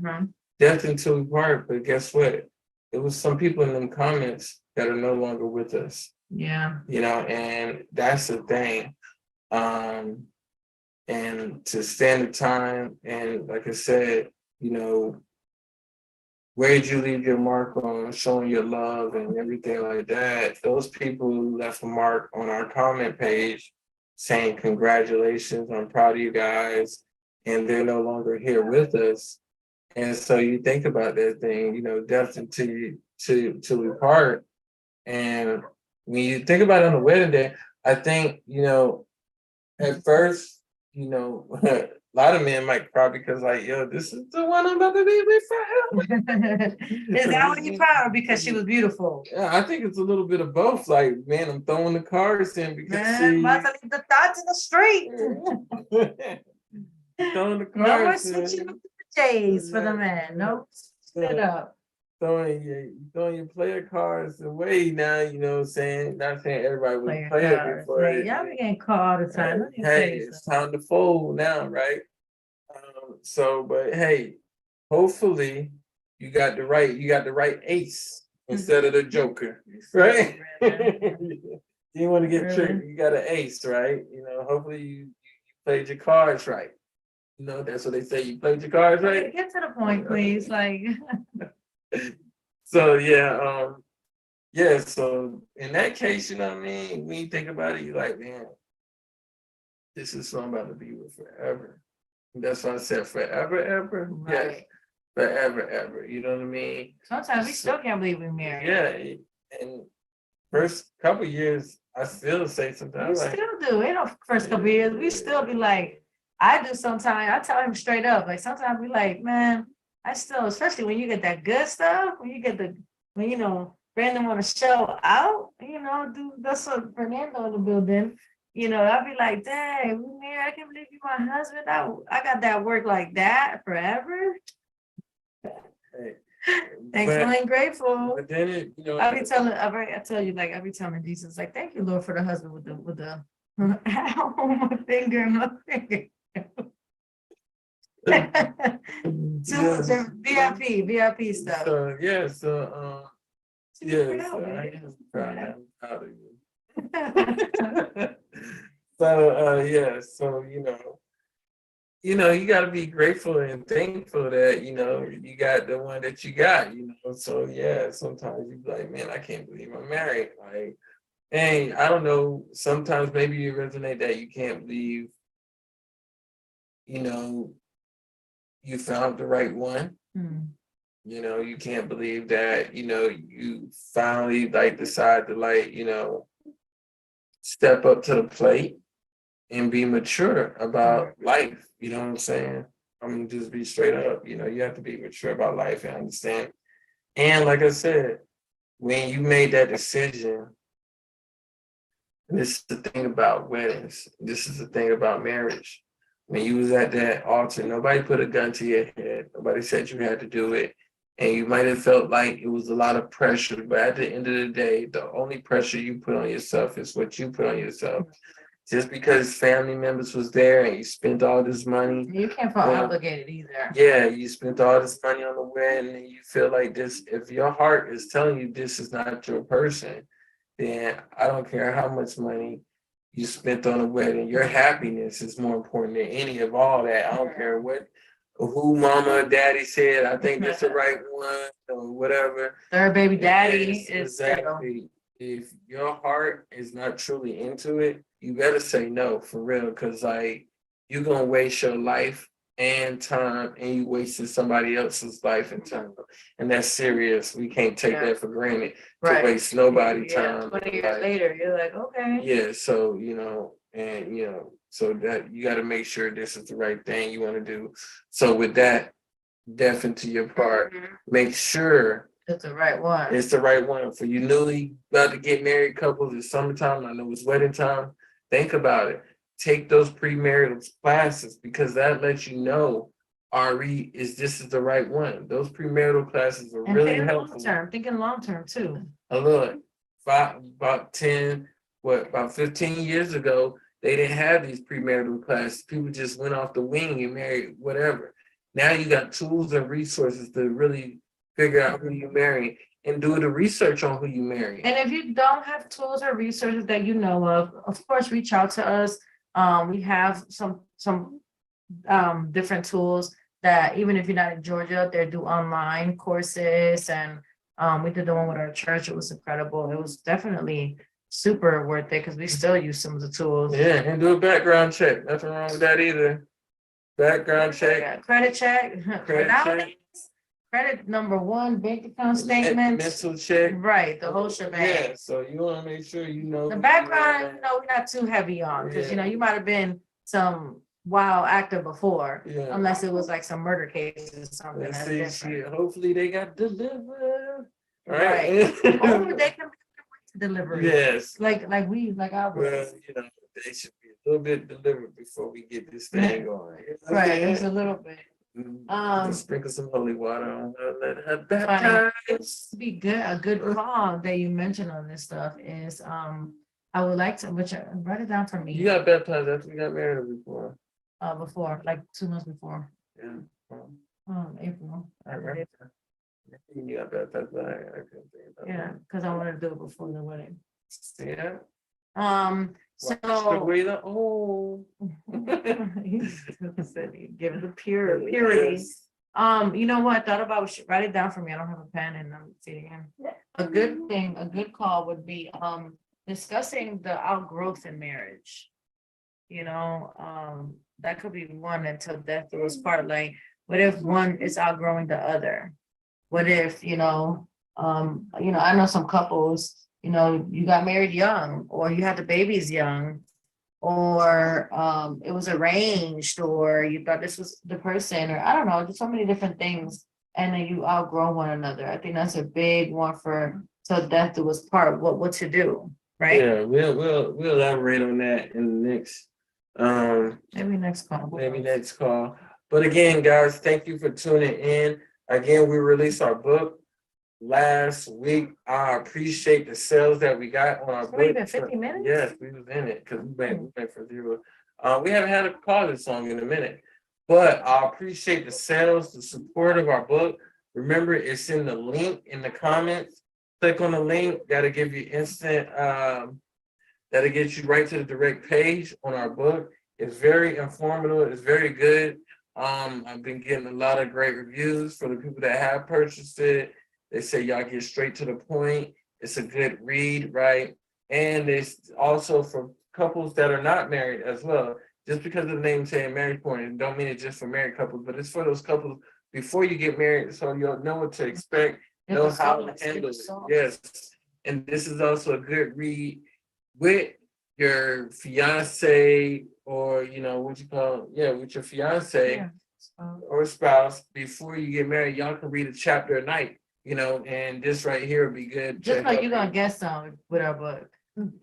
Death until we part, but guess what? It was some people in them comments that are no longer with us. Yeah. And that's the thing. And to stand the time, and like I said, where did you leave your mark on showing your love and everything like that? Those people left a mark on our comment page saying congratulations, I'm proud of you guys, and they're no longer here with us. And so you think about that thing, you know, death until you till we part. And when you think about it on the wedding day, I think, you know, at first, you know, a lot of men might cry because like, yo, this is the one I'm about to be with forever. Is that what you cried or because she was beautiful? Yeah, I think it's a little bit of both. Like, man, I'm throwing the cards in because Man, she about to leave the thoughts in the street. throwing the No more cards switching up in. the J's for the man. No, sit up. Throwing your player cards away now, you know what I'm saying? Not saying everybody was Player a player cards. before. Man, y'all be getting called all the time. Let me tell Hey, you it's something. time to fold now, right? So, but hey, hopefully you got the right ace instead of the joker, right? You want to get Really? tricked, you got an ace, right? You know, hopefully you played your cards right. You know, that's what they say. You played your cards Okay, right. get to the point, please. Like, So yeah. So in that case, you know what I mean. When you think about it, you're like, man, this is something I'm about to be with forever. That's why I said forever, ever. Yes, right. forever, ever. You know what I mean? Sometimes we still can't believe we're married. Yeah, and first couple years, I still say We sometimes like, still do. In the first couple of years, we still be like, I do sometimes. I tell him straight up. Like sometimes we like, man, I still, especially when you get that good stuff, when you get when you know, Brandon want to show out, you know, do that's what Fernando in the building. You know, I'll be like, dang, we married. I can't believe you my husband. I got that work like that forever. hey, Thankful but and grateful. but then it, you know, I tell you, like, I be telling Jesus, like, thank you, Lord, for the husband with the my finger, my finger. Too much yeah. VIP stuff. So yeah, yes, I baby. am proud. I'm proud of you. So yeah, so you know, you got to be grateful and thankful that, you know, you got the one that you got, you know. So yeah, sometimes you be like, man, I can't believe I'm married. Like, hey, I don't know. Sometimes maybe you resonate that you can't believe, you know, you found the right one. You know, you can't believe that, you know, you finally like decide to like, you know, step up to the plate and be mature about life. You know what I'm saying? I mean, just be straight up. You know, you have to be mature about life and understand. And like I said, when you made that decision, and this is the thing about weddings, this is the thing about marriage. When you was at that altar, nobody put a gun to your head. Nobody said you had to do it. And you might have felt like it was a lot of pressure, but at the end of the day, the only pressure you put on yourself is what you put on yourself. Just because family members was there and you spent all this money. You can't feel obligated either. Yeah, you spent all this money on the wedding and you feel like this, if your heart is telling you this is not your person, then I don't care how much money you spent on a wedding. Your happiness is more important than any of all that. I don't care who mama or daddy said, I think that's the right one or whatever. Third baby daddy Yes, is exactly. If your heart is not truly into it, you better say no for real, because like you're gonna waste your life and time, and you wasted somebody else's life and time, and that's serious. We can't take that for granted to waste nobody time. 20 years later, you're like, okay. Yeah, so and so that you got to make sure this is the right thing you want to do. So with that, definitely your part, make sure it's the right one. It's the right one for you newly about to get married couples. It's summertime. I know it's wedding time. Think about it. Take those premarital classes because that lets you know, Ari, this is the right one. Those premarital classes are really helpful. Thinking long term too. Look, about 15 years ago, they didn't have these premarital classes. People just went off the wing and married whatever. Now you got tools and resources to really figure out who you marry and do the research on who you marry. And if you don't have tools or resources that you know of course, reach out to us. We have some different tools that even if you're not in Georgia, they do online courses. And we did the one with our church. It was incredible. It was definitely super worth it because we still use some of the tools. Yeah, and do a background check. Nothing wrong with that either. Background check. Credit check. Credit check. credit number one, bank account statements, mental check. right, the whole shebang. Yeah, so you want to make sure you know The who you background, are. you know, we're not too heavy on, because you know, Yeah. you might have been some wild actor before, Yeah. unless it was like some murder cases or something Let's that's see, different. shit. Hopefully they got delivered. Right. Or they can deliver it. Yes. Like we, like I Well, was. you know, they should be a little bit delivered before we get this thing going. You know what I'm Right, saying? just a little bit. Just sprinkle some holy water on her, let her Funny. baptize. Be good, a good call that you mentioned on this stuff is, I would like to, which, write it down for You me, got baptized after we got married or before? before, like 2 months before, Yeah. April. I remember. You got baptized, but I couldn't think about Yeah, that. because I wanted to do it before the wedding. Yeah. So. Wash away the old. Give it the purity. You know what? I thought about, write it down for me. I don't have a pen and I'm sitting in. A good thing, a good call would be, discussing the outgrowth in marriage. You know, that could be one until death do us part. Like, what if one is outgrowing the other? What if, I know some couples, you got married young, or you had the babies young, or it was arranged, or you thought this was the person, or I don't know, just so many different things. And then you outgrow one another. I think that's a big one for till death do us part, what to do, right? Yeah, we'll elaborate on that in the next Maybe next call. maybe next call. But again, guys, thank you for tuning in. Again, we released our book last week. I appreciate the sales that we got on our It's already book. been 50 minutes? Yes, we was in it because we went for zero. We haven't had a call this song in a minute, but I appreciate the sales, the support of our book. Remember, it's in the link in the comments. Click on the link. That'll give you instant. That'll get you right to the direct page on our book. It's very informative. It's very good. I've been getting a lot of great reviews for the people that have purchased it. They say y'all get straight to the point. It's a good read, right? And it's also for couples that are not married as well. Just because of the name saying marriage point, it don't mean it's just for married couples, but it's for those couples before you get married, so you'll know what to expect, know how to handle it. Yes. And this is also a good read with your fiance, or what you call, with your fiance or spouse before you get married. Y'all can read a chapter a night, and this right here would be good. Just like you're gonna get some with our book.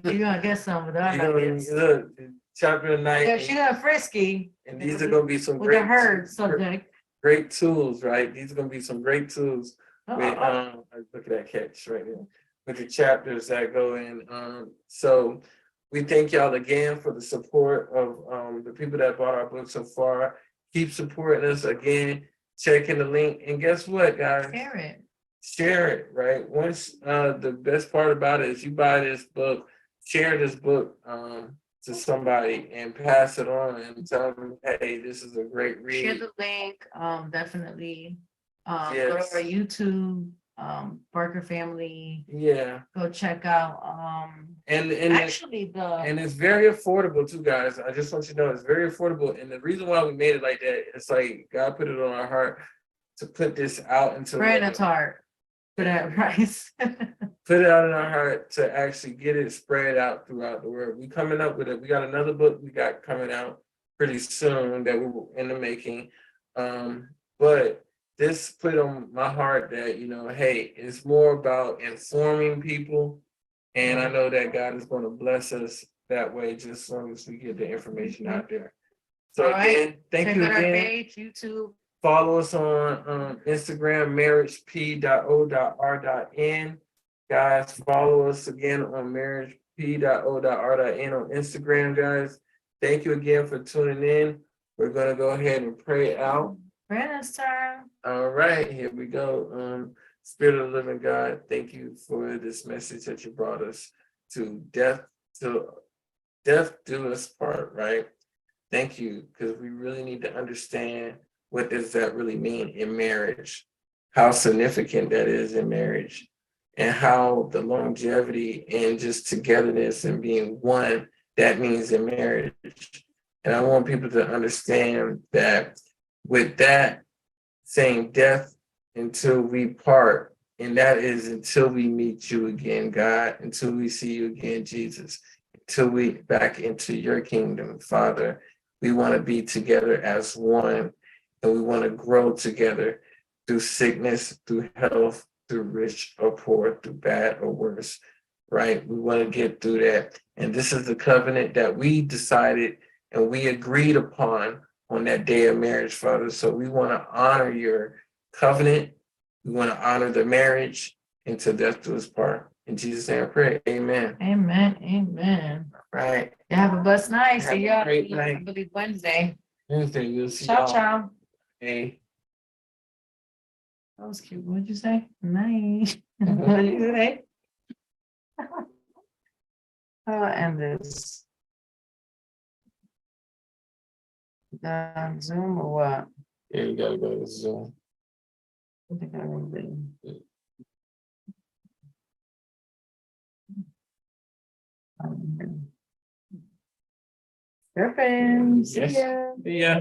You're gonna get some with our nuggets. Look, chapter a night. Yeah, she got frisky. And these are gonna be some with the herd subject. Great tools, right? These are gonna be some great tools. With, look at that catch right there. With the chapters that go in. So we thank y'all again for the support of the people that bought our book so far. Keep supporting us again. Check in the link. And guess what, guys? Share it, right? Once the best part about it is you buy this book, share this book to somebody and pass it on and tell them, hey, this is a great read. Share the link, definitely. Go to Yes. our YouTube, Barker Family. Yeah. Go check out. And Actually, and it's very affordable too, guys. I just want you to know it's very affordable. And the reason why we made it like that, it's like God put it on our heart to put this out into Brandon's heart for that price. Put it out in our heart to actually get it spread out throughout the world. We coming up with it. We got another book we got coming out pretty soon that we were in the making. But this put on my heart that, hey, it's more about informing people. And I know that God is going to bless us that way, just as long as we get the information out there. So again, thank you again. Page, YouTube. Follow us on Instagram, marriagep.o.r.n. Guys, follow us again on marriagep.o.r.n on Instagram, guys. Thank you again for tuning in. We're going to go ahead and pray out. Brandon's turn. All right, here we go. Spirit of the living God, thank you for this message that you brought us to death do us part, right? Thank you, because we really need to understand what does that really mean in marriage, how significant that is in marriage, and how the longevity and just togetherness and being one that means in marriage. And I want people to understand that with that saying death until we part. And that is until we meet you again, God, until we see you again, Jesus, until we back into your kingdom, Father. We want to be together as one, and we want to grow together through sickness, through health, through rich or poor, through bad or worse, right? We want to get through that. And this is the covenant that we decided and we agreed upon on that day of marriage, Father. So we want to honor your covenant. We want to honor the marriage until death do us part. In Jesus' name I pray. Amen. Amen. Amen. Right. You have a blessed night. Have See a y'all. great I night. believe Wednesday. Wednesday, we'll see Ciao, y'all. ciao. Hey. That was cute. What'd you say? Night. What did you say? I'll end this. Zoom or what? Yeah, you gotta go to Zoom. I think I will be. Surfing. See Yes. ya. Yeah.